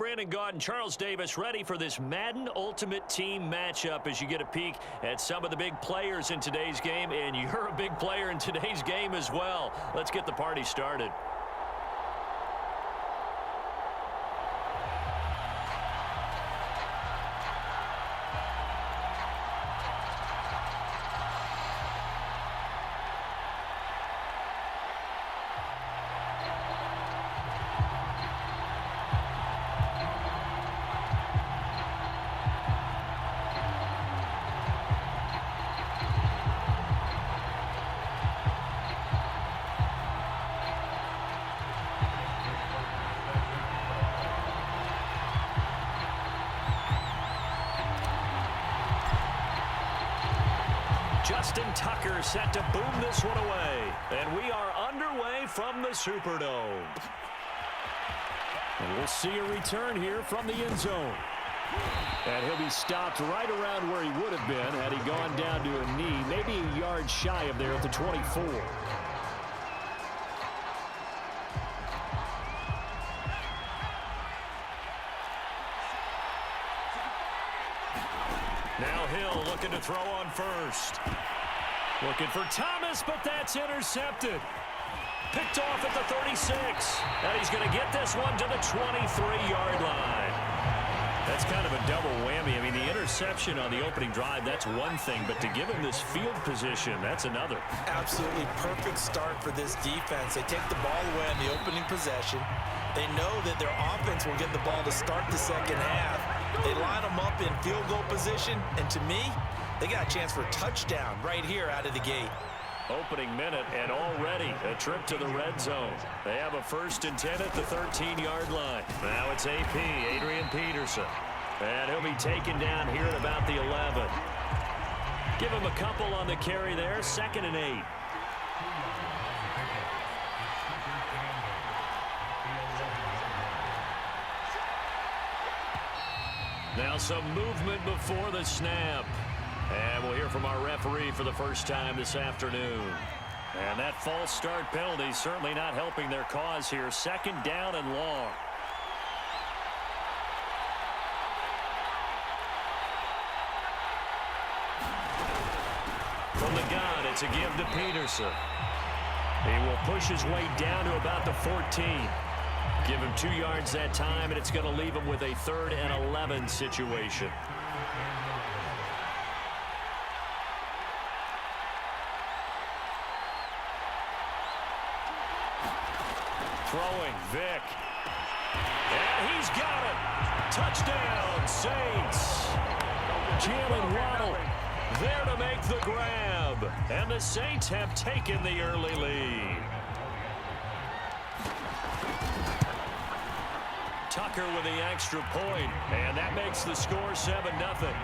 Brandon Gaudin, Charles Davis, ready for this Madden Ultimate Team matchup as you get a peek at some of the big players in today's game, and you're a big player in today's game as well. Let's get the party started. Justin Tucker set to boom this one away. And we are underway from the Superdome. And we'll see a return here from the end zone. And he'll be stopped right around where he would have been had he gone down to a knee, maybe a yard shy of there at the 24. Now Hill looking to throw on first. Looking for Thomas, but that's intercepted. Picked off at the 36. And he's going to get this one to the 23-yard line. That's kind of a double whammy. I mean, the interception on the opening drive, that's one thing. But to give him this field position, that's another. Absolutely perfect start for this defense. They take the ball away on the opening possession. They know that their offense will get the ball to start the second half. They line them up in field goal position, and to me, they got a chance for a touchdown right here out of the gate. Opening minute, and already a trip to the red zone. They have a 1st and 10 at the 13-yard line. Now it's AP, Adrian Peterson. And he'll be taken down here at about the 11. Give him a couple on the carry there, 2nd and 8. Now some movement before the snap. And we'll hear from our referee for the first time this afternoon. And that false start penalty certainly not helping their cause here. 2nd down and long. From the gun, it's a give to Peterson. He will push his way down to about the 14. Give him 2 yards that time, and it's going to leave him with a 3rd and 11 situation. Throwing, Vick. And he's got it. Touchdown, Saints. Jalen Waddle there to make the grab. And the Saints have taken the early lead. Tucker with the extra point, and that makes the score 7-0.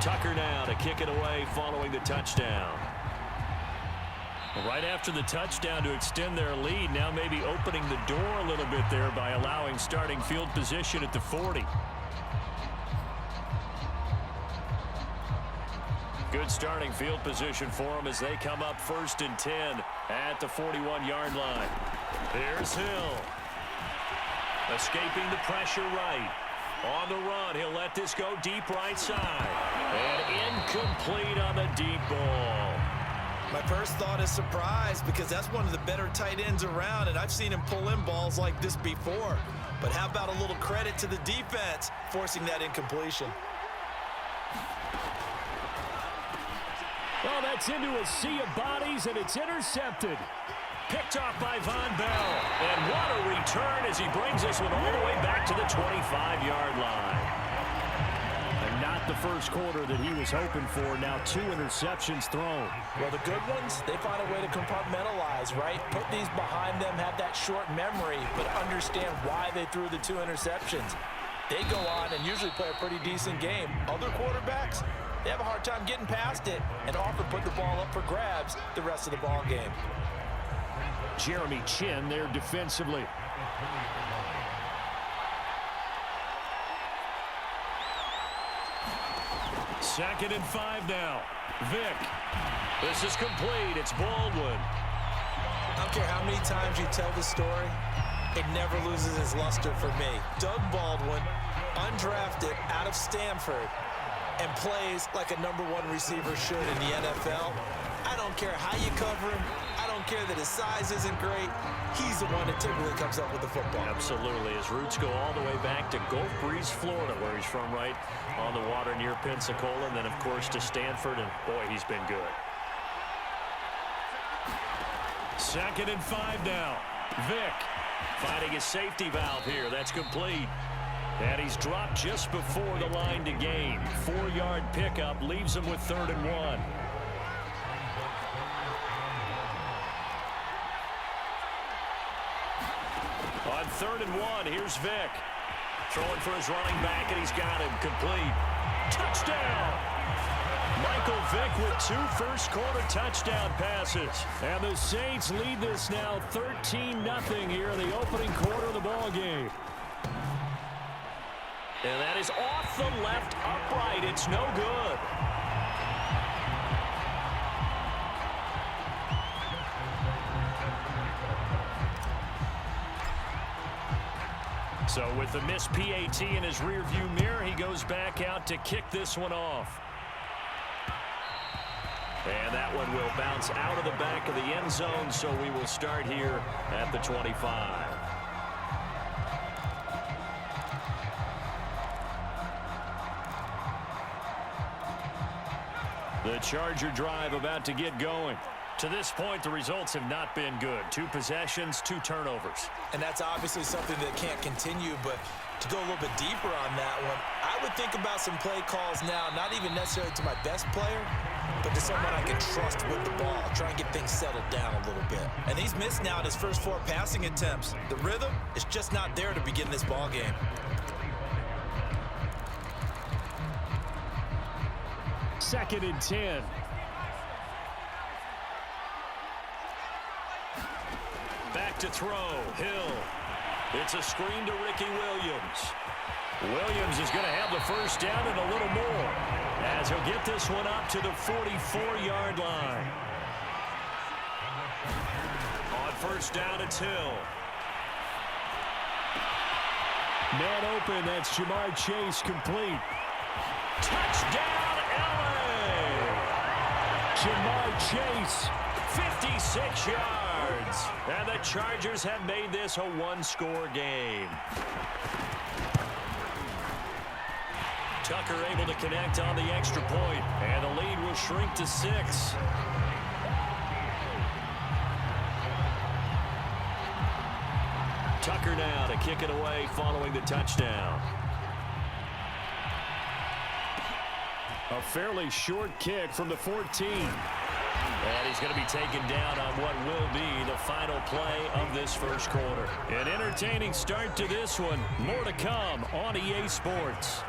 Tucker now to kick it away following the touchdown. Right after the touchdown to extend their lead, now maybe opening the door a little bit there by allowing starting field position at the 40. Good starting field position for them as they come up 1st and 10 at the 41-yard line. Here's Hill. Escaping the pressure right. On the run, he'll let this go deep right side. And incomplete on the deep ball. My first thought is surprise because that's one of the better tight ends around, and I've seen him pull in balls like this before. But how about a little credit to the defense forcing that incompletion? Well, that's into a sea of bodies, and it's intercepted. Picked off by Von Bell. And what a return as he brings this one all the way back to the 25-yard line. And not the first quarter that he was hoping for. Now 2 interceptions thrown. Well, the good ones, they find a way to compartmentalize, right? Put these behind them, have that short memory, but understand why they threw the 2 interceptions. They go on and usually play a pretty decent game. Other quarterbacks, they have a hard time getting past it and often put the ball up for grabs the rest of the ball game. Jeremy Chin there defensively. 2nd and 5 now. Vick. This is complete. It's Baldwin. I don't care how many times you tell the story, it never loses its luster for me. Doug Baldwin, undrafted out of Stanford, and plays like a #1 receiver should in the NFL. I don't care how you cover him. I don't care that his size isn't great. He's the one that typically comes up with the football. Absolutely. His roots go all the way back to Gulf Breeze, Florida, where he's from, right on the water near Pensacola. And then, of course, to Stanford. And, boy, he's been good. 2nd and 5 now. Vick finding his safety valve here. That's complete. And he's dropped just before the line to gain. 4-yard pickup leaves him with 3rd and 1. On 3rd and 1, here's Vick. Throwing for his running back, and he's got him complete. Touchdown! Michael Vick with 2 first-quarter touchdown passes. And the Saints lead this now 13-0 here in the opening quarter of the ball game. And that is off the left upright. It's no good. So with the missed PAT in his rearview mirror, he goes back out to kick this one off. And that one will bounce out of the back of the end zone, so we will start here at the 25. The Charger drive about to get going. To this point, the results have not been good. 2 possessions, 2 turnovers. And that's obviously something that can't continue, but to go a little bit deeper on that one, I would think about some play calls now, not even necessarily to my best player, but to someone I can trust with the ball, try and get things settled down a little bit. And he's missed now in his first 4 passing attempts. The rhythm is just not there to begin this ball game. Second and 10. Back to throw. Hill. It's a screen to Ricky Williams. Williams is going to have the first down and a little more, as he'll get this one up to the 44-yard line. On first down, it's Hill. Man open, that's Jamar Chase, complete. Touchdown, LA! Jamar Chase. 56 yards. And the Chargers have made this a 1-score game. Tucker able to connect on the extra point, and the lead will shrink to 6. Tucker now to kick it away following the touchdown. A fairly short kick from the 14. And he's going to be taken down on what will be the final play of this first quarter. An entertaining start to this one. More to come on EA Sports.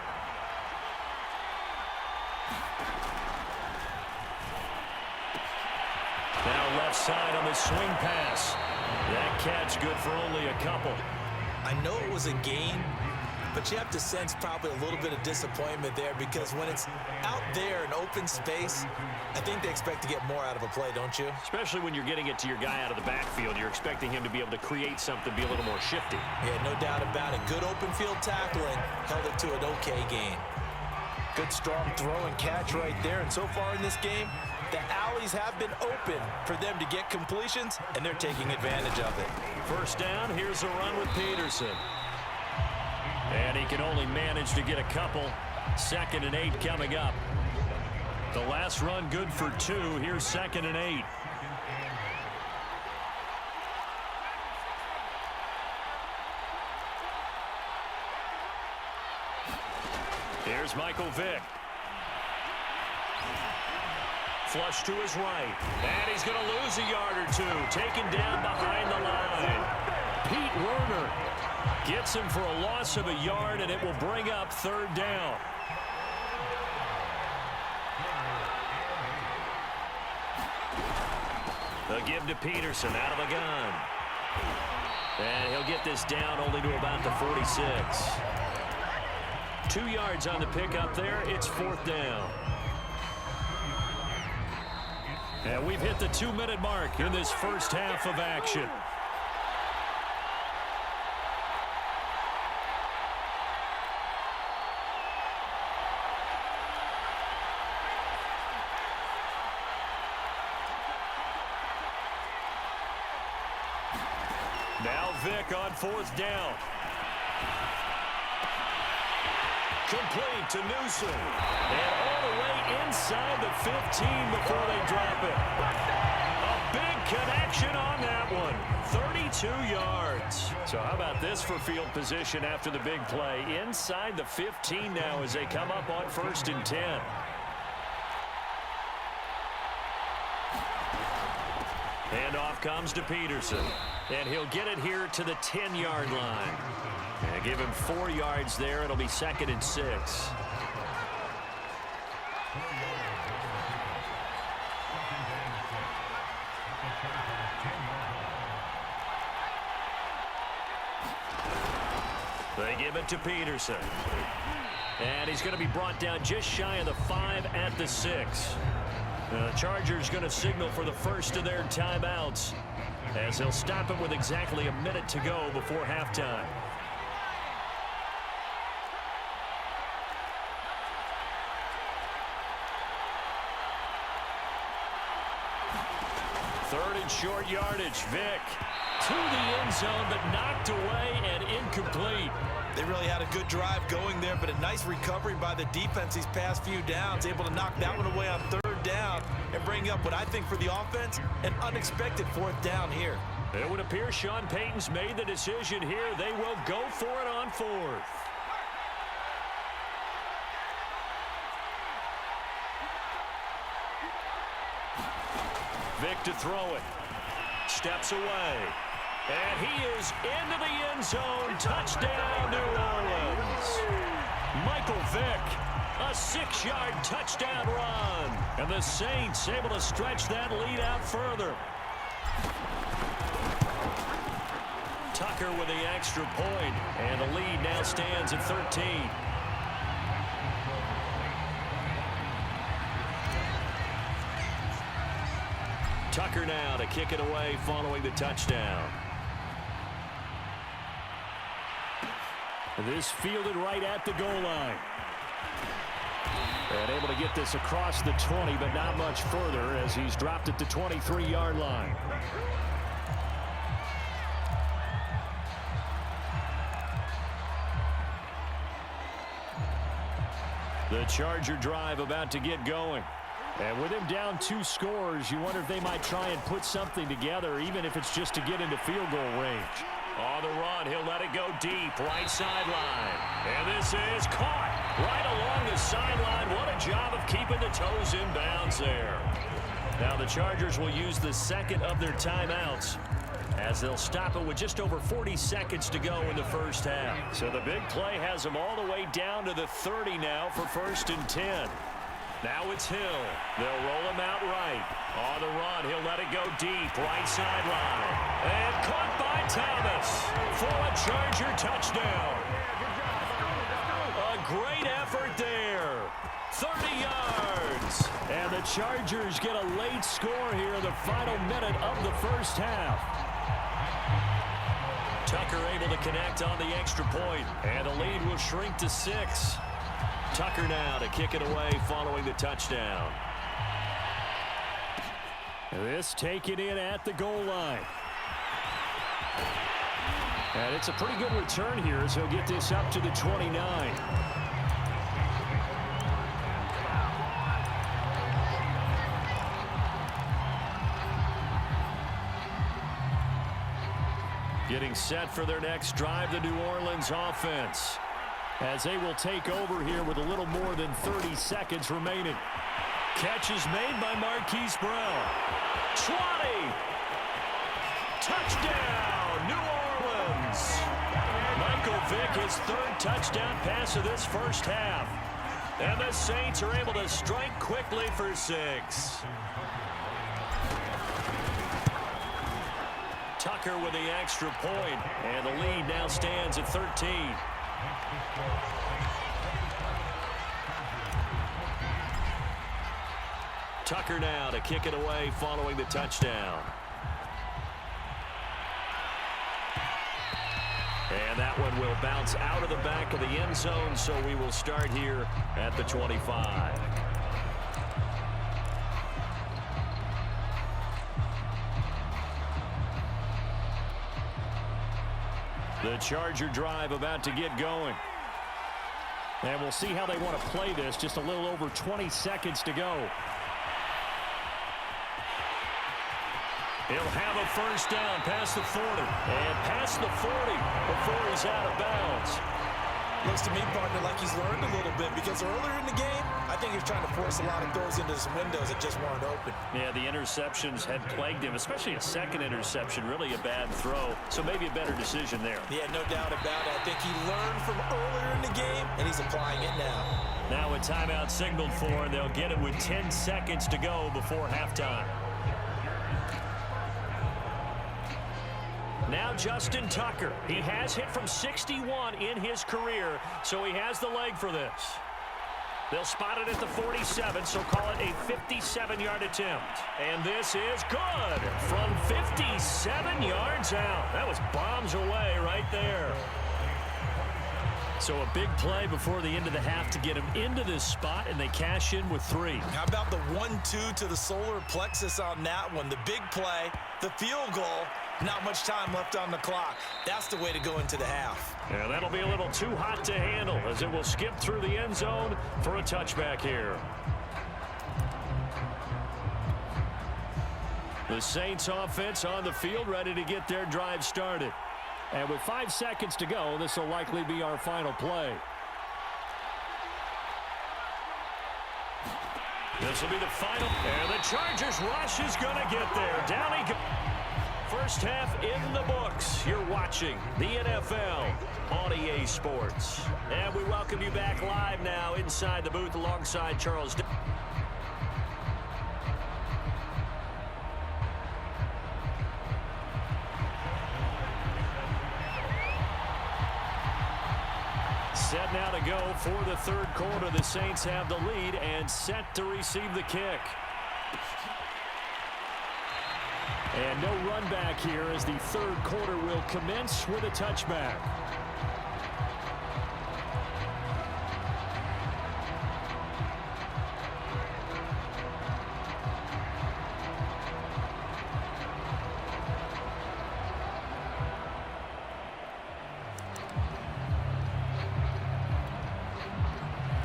Now left side on the swing pass. That catch good for only a couple. I know it was a gain, but you have to sense probably a little bit of disappointment there, because when it's out there in open space, I think they expect to get more out of a play, don't you? Especially when you're getting it to your guy out of the backfield. You're expecting him to be able to create something, be a little more shifty. Yeah, no doubt about it. Good open field tackling, held it to an okay gain. Good strong throw and catch right there. And so far in this game, the alleys have been open for them to get completions, and they're taking advantage of it. First down, here's a run with Peterson. And he can only manage to get a couple. 2nd and 8 coming up. The last run good for 2. Here's 2nd and 8. Here's Michael Vick. Flush to his right. And he's going to lose a yard or 2. Taken down behind the line. Pete Werner gets him for a loss of a yard, and it will bring up 3rd down. A give to Peterson out of the gun. And he'll get this down only to about the 46. 2 yards on the pickup there. It's 4th down. And we've hit the 2-minute mark in this first half of action. Now Vick on 4th down. Complete to Newsom. And all the way inside the 15 before they drop it. A big connection on that one. 32 yards. So how about this for field position after the big play? Inside the 15 now as they come up on 1st and 10. And off comes to Peterson. And he'll get it here to the 10-yard line. And give him 4 yards there. It'll be 2nd and 6. They give it to Peterson. And he's going to be brought down just shy of the 5 at the 6. The Chargers going to signal for the first of their timeouts as they'll stop it with exactly a minute to go before halftime. Third and short yardage. Vick to the end zone, but knocked away and incomplete. They really had a good drive going there, but a nice recovery by the defense these past few downs, able to knock that one away on 3rd down and bring up what I think for the offense, an unexpected 4th down here. It would appear Sean Payton's made the decision here. They will go for it on 4th. Vick to throw it. Steps away. And he is into the end zone. Touchdown, New Orleans. Michael Vick, a 6-yard touchdown run. And the Saints able to stretch that lead out further. Tucker with the extra point. And the lead now stands at 13. Tucker now to kick it away following the touchdown. This fielded right at the goal line. And able to get this across the 20, but not much further as he's dropped at the 23-yard line. The Charger drive about to get going. And with him down 2 scores, you wonder if they might try and put something together, even if it's just to get into field goal range. On the run, he'll let it go deep, right sideline. And this is caught right along the sideline. What a job of keeping the toes in bounds there. Now the Chargers will use the second of their timeouts as they'll stop it with just over 40 seconds to go in the first half. So the big play has them all the way down to the 30 now for 1st and 10. Now it's Hill. They'll roll him out right. On the run, he'll let it go deep, right sideline. And caught by Thomas for a Charger touchdown. A great effort there. 30 yards. And the Chargers get a late score here in the final minute of the first half. Tucker able to connect on the extra point, and the lead will shrink to 6. Tucker now to kick it away following the touchdown. This taken in at the goal line. And it's a pretty good return here as he'll get this up to the 29. Getting set for their next drive, the New Orleans offense, as they will take over here with a little more than 30 seconds remaining. Catch is made by Marquise Brown. 20. Touchdown, New Orleans. Michael Vick, his 3rd touchdown pass of this first half. And the Saints are able to strike quickly for 6. Tucker with the extra point, and the lead now stands at 13. Tucker now to kick it away following the touchdown. And that one will bounce out of the back of the end zone, so we will start here at the 25. The Charger drive about to get going. And we'll see how they want to play this. Just a little over 20 seconds to go. He'll have a first down past the 40. And past the 40 before he's out of bounds. Looks to me, partner, like he's learned a little bit because earlier in the game, I think he was trying to force a lot of throws into some windows that just weren't open. Yeah, the interceptions had plagued him, especially a second interception, really a bad throw. So maybe a better decision there. Yeah, no doubt about it. I think he learned from earlier in the game, and he's applying it now. Now a timeout signaled for, and they'll get it with 10 seconds to go before halftime. Now Justin Tucker. He has hit from 61 in his career, so he has the leg for this. They'll spot it at the 47, so call it a 57-yard attempt. And this is good from 57 yards out. That was bombs away right there. So a big play before the end of the half to get him into this spot, and they cash in with 3. How about the 1-2 to the solar plexus on that one? The big play, the field goal, not much time left on the clock. That's the way to go into the half. Yeah, that'll be a little too hot to handle as it will skip through the end zone for a touchback here. The Saints offense on the field ready to get their drive started. And with 5 seconds to go, this will likely be our final play. This will be the final. And the Chargers rush is going to get there. Down he goes. First half in the books. You're watching the NFL on EA Sports. And we welcome you back live now inside the booth alongside Charles. Set now to go for the third quarter. The Saints have the lead and set to receive the kick. And no run back here as the third quarter will commence with a touchback.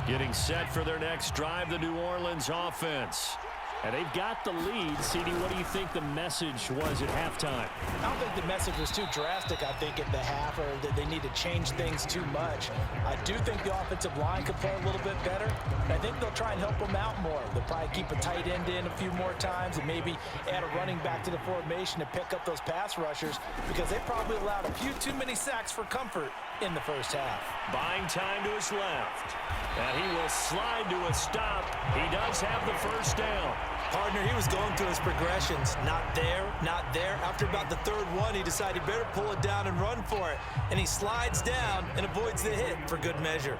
Getting set for their next drive, the New Orleans offense. And they've got the lead. CD, what do you think the message was at halftime? I don't think the message was too drastic, I think, at the half, or that they need to change things too much. I do think the offensive line could play a little bit better. And I think they'll try and help them out more. They'll probably keep a tight end in a few more times and maybe add a running back to the formation to pick up those pass rushers because they probably allowed a few too many sacks for comfort in the first half. Buying time to his left. And he will slide to a stop. He does have the first down. Partner, he was going through his progressions. Not there, not there. After about the third one, he decided he better pull it down and run for it. And he slides down and avoids the hit for good measure.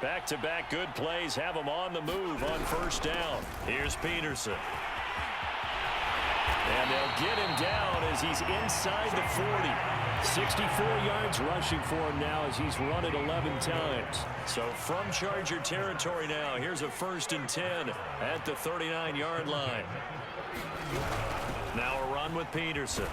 Back-to-back good plays have him on the move on first down. Here's Peterson. And they'll get him down as he's inside the 40. 64 yards rushing for him now as he's run it 11 times. So from Charger territory now, here's a 1st and 10 at the 39-yard line. Now a run with Peterson.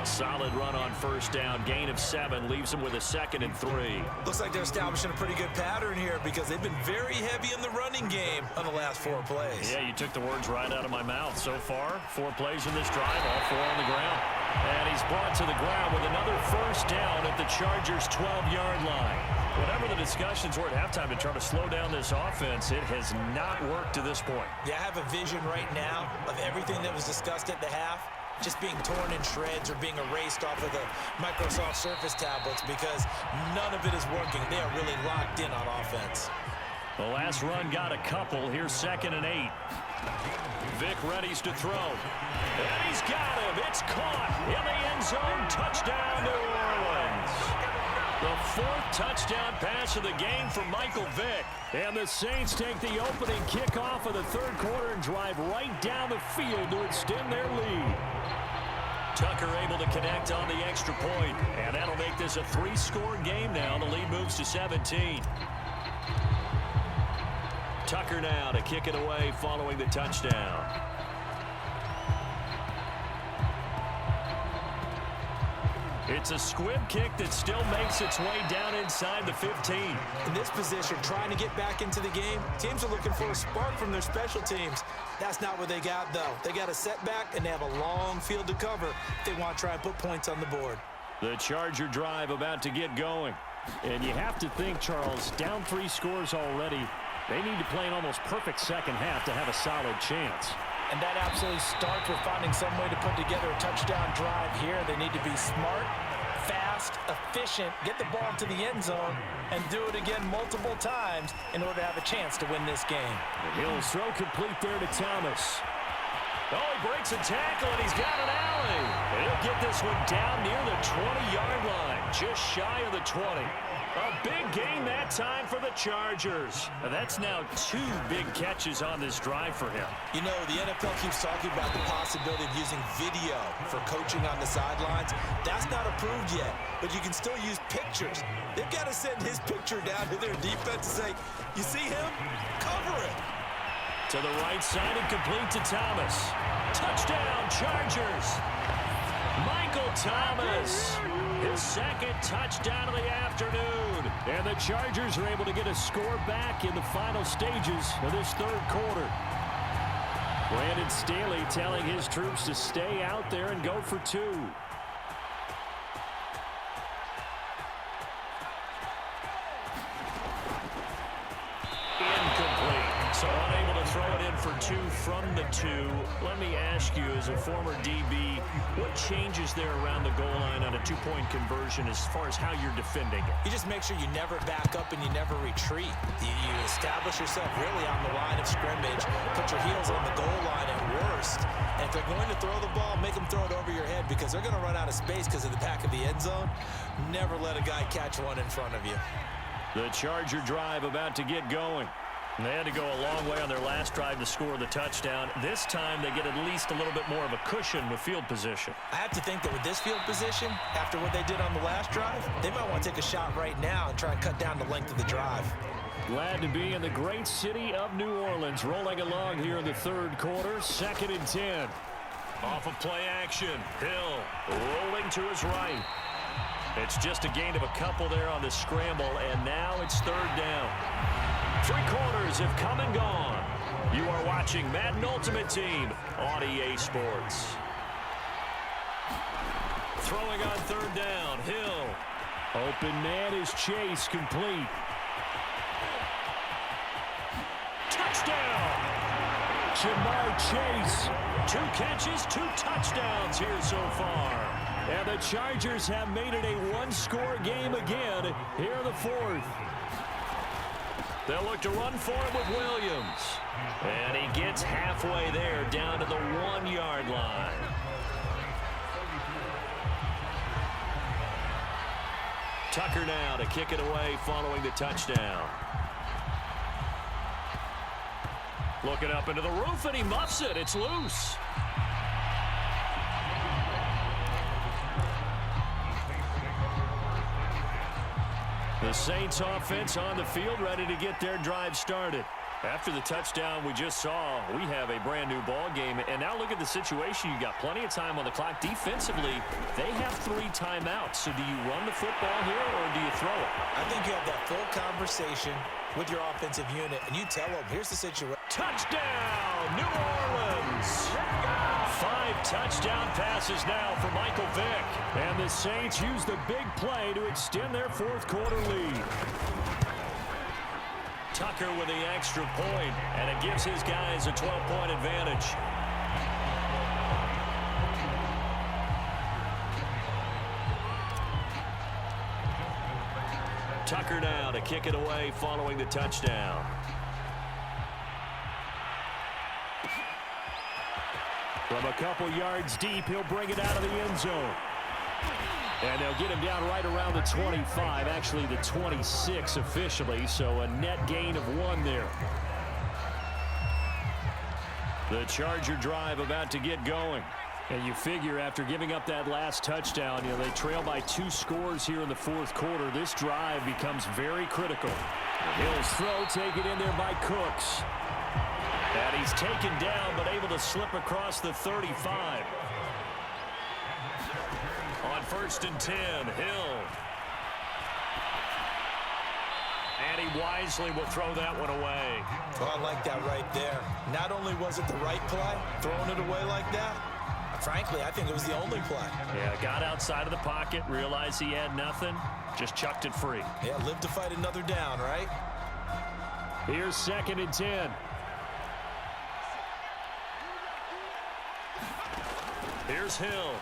A solid run on first down. Gain of 7 leaves him with a 2nd and 3. Looks like they're establishing a pretty good pattern here because they've been very heavy in the running game on the last 4 plays. Yeah, you took the words right out of my mouth. So far, 4 plays in this drive, all 4 on the ground. And he's brought to the ground with another first down at the Chargers' 12-yard line. Whatever the discussions were at halftime to try to slow down this offense, it has not worked to this point. Yeah, I have a vision right now of everything that was discussed at the half just being torn in shreds or being erased off of the Microsoft Surface tablets because none of it is working. They are really locked in on offense. The last run got a couple. Here's 2nd and 8. Vic readies to throw. And he's got him. It's caught in the end zone. Touchdown, New Orleans. The fourth touchdown pass of the game for Michael Vick. And the Saints take the opening kickoff of the third quarter and drive right down the field to extend their lead. Tucker able to connect on the extra point, and that'll make this a 3-score game now. The lead moves to 17. Tucker now to kick it away following the touchdown. It's a squib kick that still makes its way down inside the 15. In this position, trying to get back into the game, teams are looking for a spark from their special teams. That's not what they got, though. They got a setback, and they have a long field to cover if they want to try and put points on the board. The Charger drive about to get going. And you have to think, Charles, down 3 scores already. They need to play an almost perfect second half to have a solid chance. And that absolutely starts with finding some way to put together a touchdown drive here. They need to be smart, fast, efficient, get the ball to the end zone, and do it again multiple times in order to have a chance to win this game. And he'll throw complete there to Thomas. Oh, he breaks a tackle, and he's got an alley. And he'll get this one down near the 20-yard line, just shy of the 20. A big gain that time for the Chargers. And that's now 2 big catches on this drive for him. You know, the NFL keeps talking about the possibility of using video for coaching on the sidelines. That's not approved yet, but you can still use pictures. They've got to send his picture down to their defense and say, you see him? Cover it. To the right side and complete to Thomas. Touchdown, Chargers. Michael Thomas, his second touchdown of the afternoon. And the Chargers are able to get a score back in the final stages of this third quarter. Brandon Staley telling his troops to stay out there and go for 2. So unable to throw it in for 2 from the 2. Let me ask you, as a former DB, what changes there around the goal line on a 2-point conversion as far as how you're defending it? You just make sure you never back up and you never retreat. You establish yourself really on the line of scrimmage, put your heels on the goal line at worst, and if they're going to throw the ball, make them throw it over your head because they're going to run out of space because of the back of the end zone. Never let a guy catch one in front of you. The Charger drive about to get going. They had to go a long way on their last drive to score the touchdown. This time they get at least a little bit more of a cushion with field position. I have to think that with this field position, after what they did on the last drive, they might want to take a shot right now and try and cut down the length of the drive. Glad to be in the great city of New Orleans, rolling along here in the third quarter, 2nd and 10. Off of play action, Hill rolling to his right. It's just a gain of a couple there on the scramble, and now it's 3rd down. 3 quarters have come and gone. You are watching Madden Ultimate Team on EA Sports. Throwing on 3rd down, Hill. Open man is Chase, complete. Touchdown! Jamar Chase. 2 catches, 2 touchdowns here so far. And the Chargers have made it a 1-score game again here in the 4th. They'll look to run for him with Williams. And he gets halfway there, down to the 1-yard line. Tucker now to kick it away following the touchdown. Looking up into the roof, and he muffs it. It's loose. The Saints offense on the field, ready to get their drive started. After the touchdown we just saw, we have a brand new ball game. And now look at the situation. You got plenty of time on the clock. Defensively, they have 3 timeouts. So do you run the football here or do you throw it? I think you have that full conversation with your offensive unit, and you tell them, here's the situation. Touchdown, New Orleans! 5 touchdown passes now for Michael Vick. And the Saints use the big play to extend their 4th quarter lead. Tucker with the extra point, and it gives his guys a 12-point advantage. Tucker now to kick it away following the touchdown. From a couple yards deep, he'll bring it out of the end zone. And they'll get him down right around the 25, actually the 26 officially, so a net gain of 1 there. The Charger drive about to get going. And you figure after giving up that last touchdown, they trail by 2 scores here in the fourth quarter. This drive becomes very critical. Hill's throw taken in there by Cooks. And he's taken down but able to slip across the 35. On 1st and 10, Hill. And he wisely will throw that one away. Well, I like that right there. Not only was it the right play, throwing it away like that, frankly, I think it was the only play. Yeah, got outside of the pocket, realized he had nothing, just chucked it free. Yeah, live to fight another down, right? Here's 2nd and 10. Here's Hill.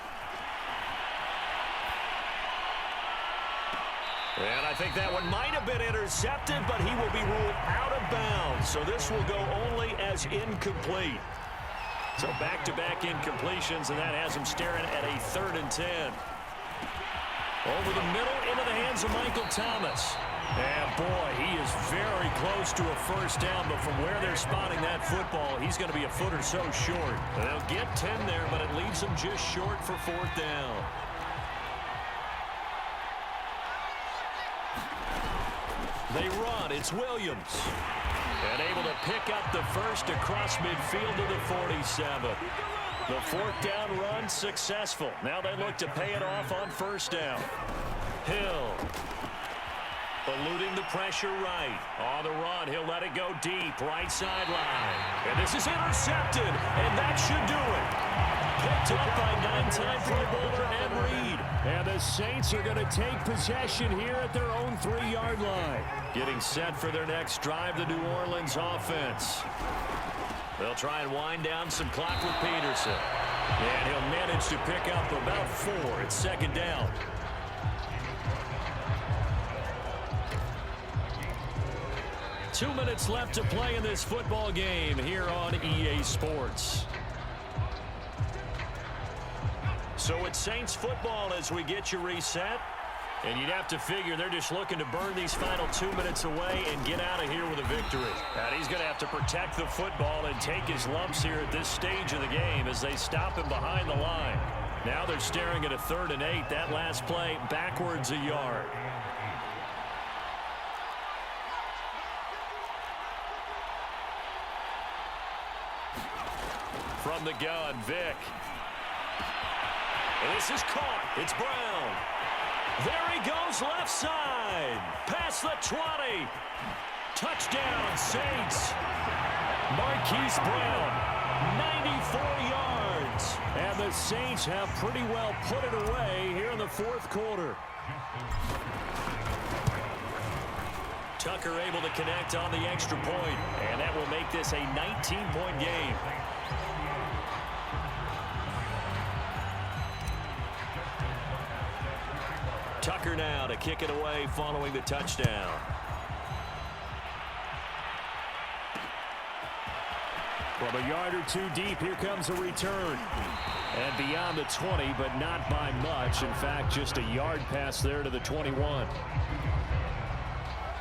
And I think that one might have been intercepted, but he will be ruled out of bounds. So this will go only as incomplete. So back-to-back incompletions, and that has him staring at a 3rd and 10. Over the middle, into the hands of Michael Thomas. And boy, he is very close to a first down, but from where they're spotting that football, he's going to be a foot or so short. They'll get 10 there, but it leaves him just short for 4th down. They run. It's Williams. And able to pick up the first across midfield to the 47. The 4th down run successful. Now they look to pay it off on 1st down. Hill. Eluding the pressure right. On the run, he'll let it go deep. Right sideline. And this is intercepted. And that should do it. Picked up by 9-time Pro Bowler Ed Reed. And the Saints are going to take possession here at their own 3-yard line. Getting set for their next drive, the New Orleans offense. They'll try and wind down some clock with Peterson. And he'll manage to pick up about 4. It's 2nd down. Two minutes left to play in this football game here on EA Sports. So it's Saints football as we get you reset. And you'd have to figure they're just looking to burn these final 2 minutes away and get out of here with a victory. And he's going to have to protect the football and take his lumps here at this stage of the game as they stop him behind the line. Now they're staring at a 3rd and 8. That last play backwards a yard. From the gun, Vick. And this is caught. It's Brown. There he goes left side. Past the 20. Touchdown, Saints. Marquise Brown, 94 yards. And the Saints have pretty well put it away here in the 4th quarter. Tucker able to connect on the extra point. And that will make this a 19-point game. Tucker now to kick it away following the touchdown. From a yard or 2 deep, here comes a return. And beyond the 20, but not by much. In fact, just a yard pass there to the 21.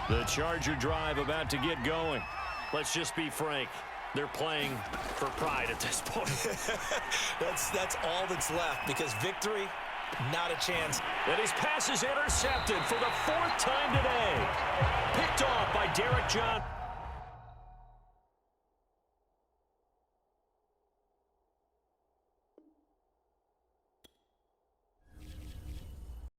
The Charger drive about to get going. Let's just be frank. They're playing for pride at this point. That's all that's left, because victory, not a chance. And his pass is intercepted for the 4th time today. Picked off by Derek John.